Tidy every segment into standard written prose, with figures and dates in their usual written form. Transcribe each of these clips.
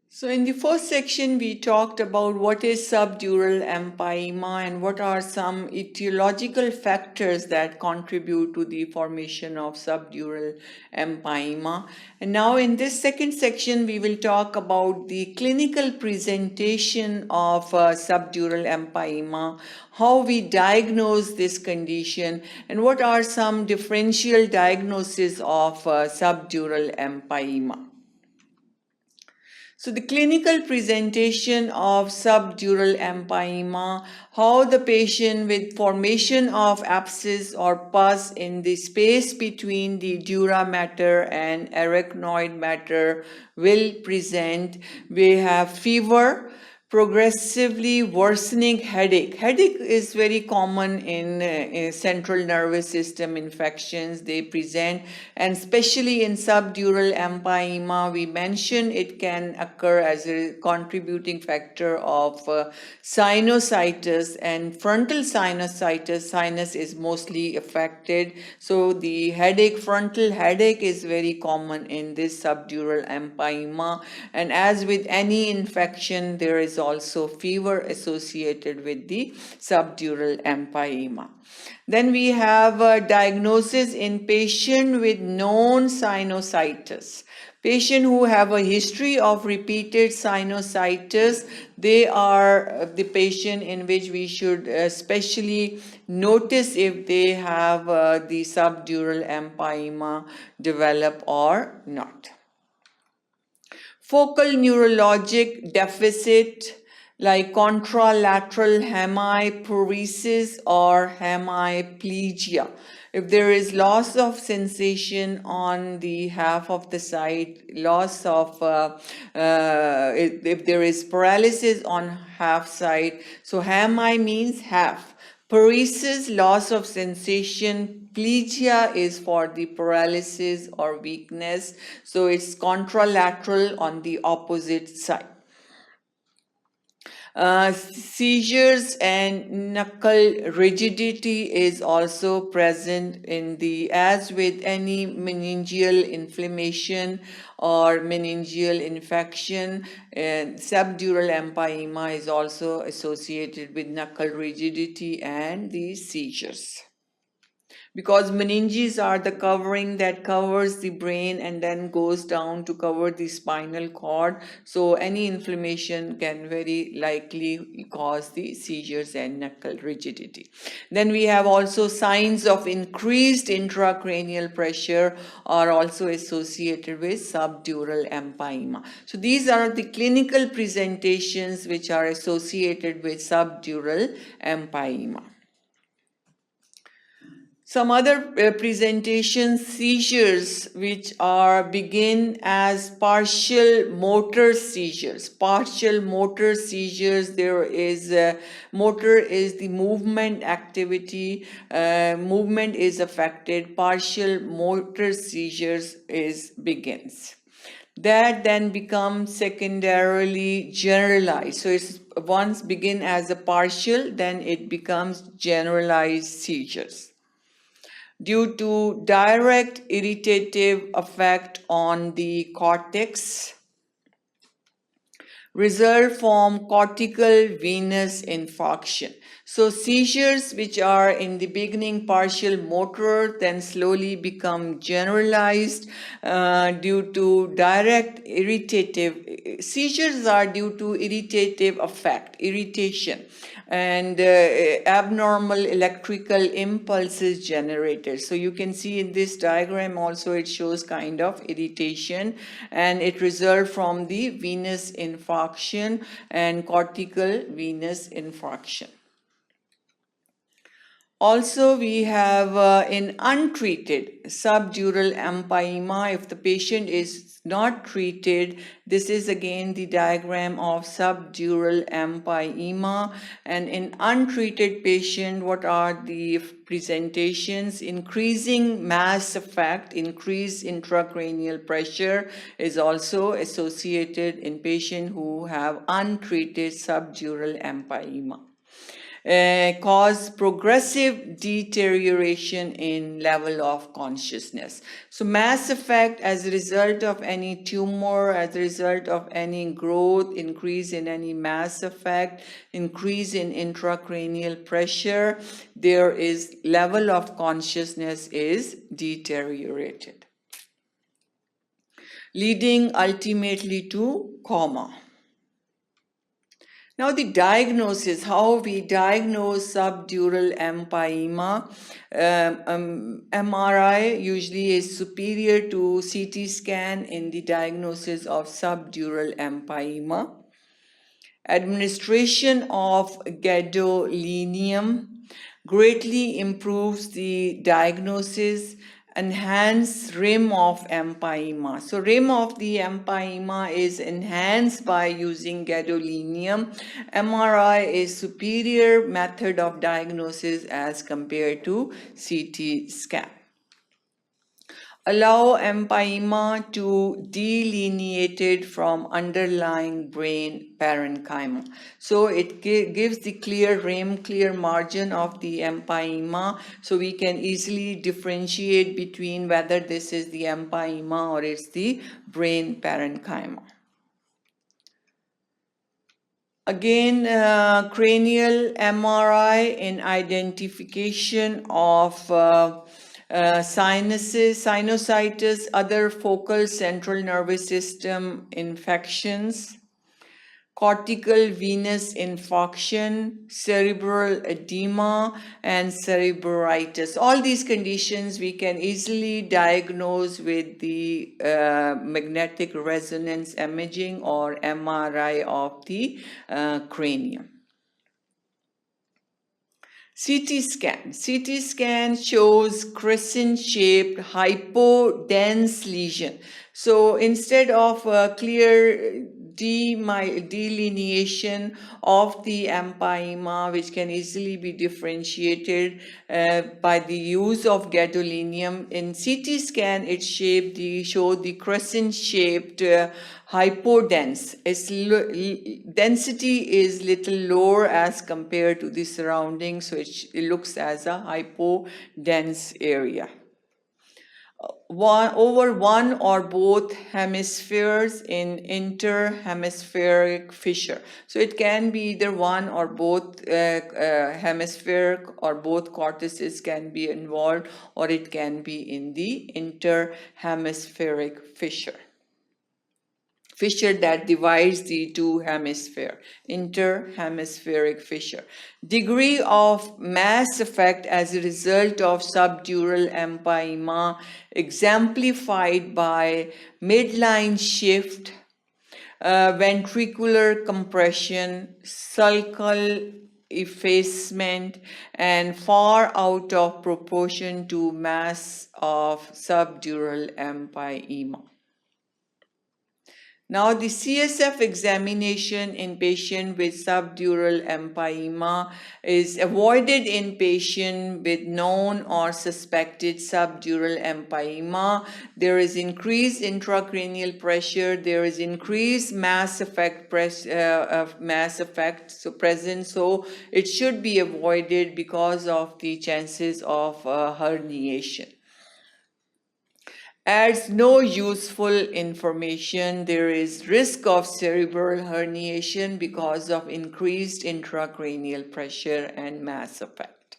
So in the first section, we talked about what is subdural empyema and what are some etiological factors that contribute to the formation of subdural empyema. And now in this second section, we will talk about the clinical presentation of subdural empyema, how we diagnose this condition, and what are some differential diagnoses of subdural empyema. So the clinical presentation of subdural empyema, how the patient with formation of abscess or pus in the space between the dura mater and arachnoid mater will present. We have fever, progressively worsening headache. Headache is very common in central nervous system infections. They present, and especially in subdural empyema, we mentioned it can occur as a contributing factor of sinusitis, and frontal sinusitis. Sinus is mostly affected, so the headache, frontal headache, is very common in this subdural empyema. And as with any infection, there is also fever associated with the subdural empyema. Then we have a diagnosis in patient with known sinusitis. Patient who have a history of repeated sinusitis, they are the patient in which we should especially notice if they have the subdural empyema develop or not. Focal neurologic deficit like contralateral hemiparesis or hemiplegia. If there is loss of sensation on the half of the side, loss of, if there is paralysis on half side, so hemi means half. Paresis, loss of sensation. Plegia is for the paralysis or weakness. So it's contralateral on the opposite side. Seizures and knuckle rigidity is also present in the, as with any meningeal inflammation or meningeal infection, subdural empyema is also associated with knuckle rigidity and the seizures. Because meninges are the covering that covers the brain and then goes down to cover the spinal cord. So any inflammation can very likely cause the seizures and knuckle rigidity. Then we have also signs of increased intracranial pressure are also associated with subdural empyema. So these are the clinical presentations which are associated with subdural empyema. Some other presentations, seizures, which are begin as partial motor seizures. Partial motor seizures, there is motor is the movement activity, movement is affected. Partial motor seizures begins. That then becomes secondarily generalized. So it's once begin as a partial, then it becomes generalized seizures due to direct irritative effect on the cortex, result from cortical venous infarction. So seizures which are in the beginning partial motor then slowly become generalized due to direct irritative. Seizures are due to irritative effect, irritation, and abnormal electrical impulses generated. So you can see in this diagram also it shows kind of irritation, and it results from the venous infarction and cortical venous infarction. Also, we have in untreated subdural empyema, if the patient is not treated, this is again the diagram of subdural empyema. And in untreated patient, what are the presentations? Increasing mass effect, increased intracranial pressure is also associated in patients who have untreated subdural empyema. cause progressive deterioration in level of consciousness. So mass effect as a result of any tumor, as a result of any growth, increase in any mass effect, increase in intracranial pressure, there is level of consciousness is deteriorated, leading ultimately to coma. Now the diagnosis, how we diagnose subdural empyema. MRI usually is superior to CT scan in the diagnosis of subdural empyema. Administration of gadolinium greatly improves the diagnosis, enhance rim of empyema. So rim of the empyema is enhanced by using gadolinium. MRI is superior method of diagnosis as compared to CT scan. Allow empyema to delineated from underlying brain parenchyma. So it gives the clear rim, clear margin of the empyema, so we can easily differentiate between whether this is the empyema or it's the brain parenchyma. Again, cranial MRI in identification of sinuses, sinusitis, other focal central nervous system infections, cortical venous infarction, cerebral edema, and cerebritis. All these conditions we can easily diagnose with the magnetic resonance imaging or MRI of the cranium. CT scan. CT scan shows crescent-shaped hypodense lesion. So instead of a clear delineation of the empyema, which can easily be differentiated by the use of gadolinium, in CT scan it showed the crescent-shaped hypodense. Its density is little lower as compared to the surroundings, so it looks as a hypodense area. Over one or both hemispheres in interhemispheric fissure. So it can be either one or both hemispheric or both cortices can be involved, or it can be in the interhemispheric fissure. Fissure that divides the two hemispheres, interhemispheric fissure. Degree of mass effect as a result of subdural empyema exemplified by midline shift, ventricular compression, sulcal effacement, and far out of proportion to mass of subdural empyema. Now, the CSF examination in patient with subdural empyema is avoided in patient with known or suspected subdural empyema. There is increased intracranial pressure. There is increased mass effect present. So it should be avoided because of the chances of herniation. Adds no useful information. There is risk of cerebral herniation because of increased intracranial pressure and mass effect.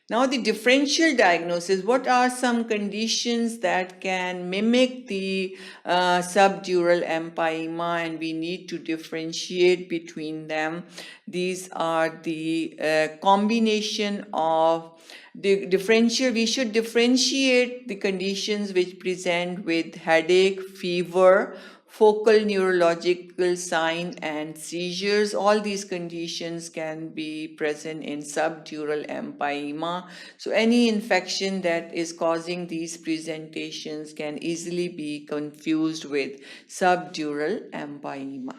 Now the differential diagnosis, what are some conditions that can mimic the subdural empyema, and we need to differentiate between them. These are the combination of the differential. We should differentiate the conditions which present with headache, fever, focal neurological sign, and seizures. All these conditions can be present in subdural empyema. So any infection that is causing these presentations can easily be confused with subdural empyema.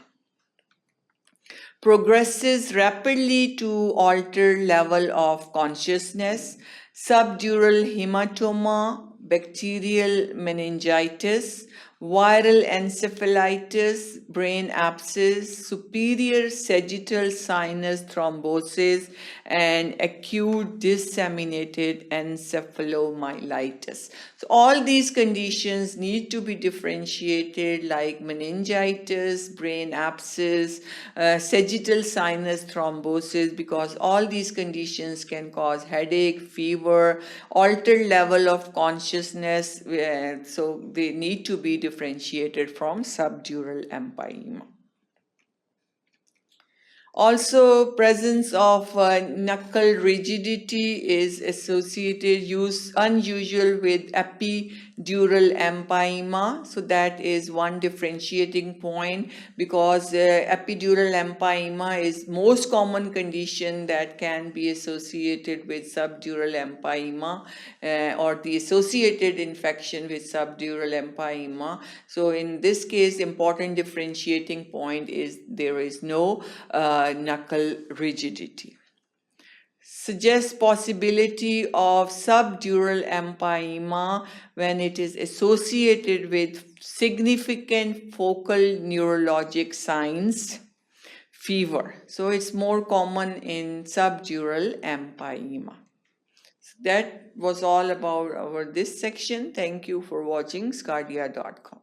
Progresses rapidly to alter level of consciousness, subdural hematoma, bacterial meningitis, viral encephalitis, brain abscess, superior sagittal sinus thrombosis, and acute disseminated encephalomyelitis. So all these conditions need to be differentiated, like meningitis, brain abscess, sagittal sinus thrombosis, because all these conditions can cause headache, fever, altered level of consciousness, so they need to be differentiated from subdural empyema. Also, presence of knuckle rigidity is associated, unusual with epidural empyema. So that is one differentiating point, because epidural empyema is most common condition that can be associated with subdural empyema, or the associated infection with subdural empyema. So in this case, important differentiating point is there is no knuckle rigidity. Suggests possibility of subdural empyema when it is associated with significant focal neurologic signs, fever. So it's more common in subdural empyema. So that was all about this section. Thank you for watching sqadia.com.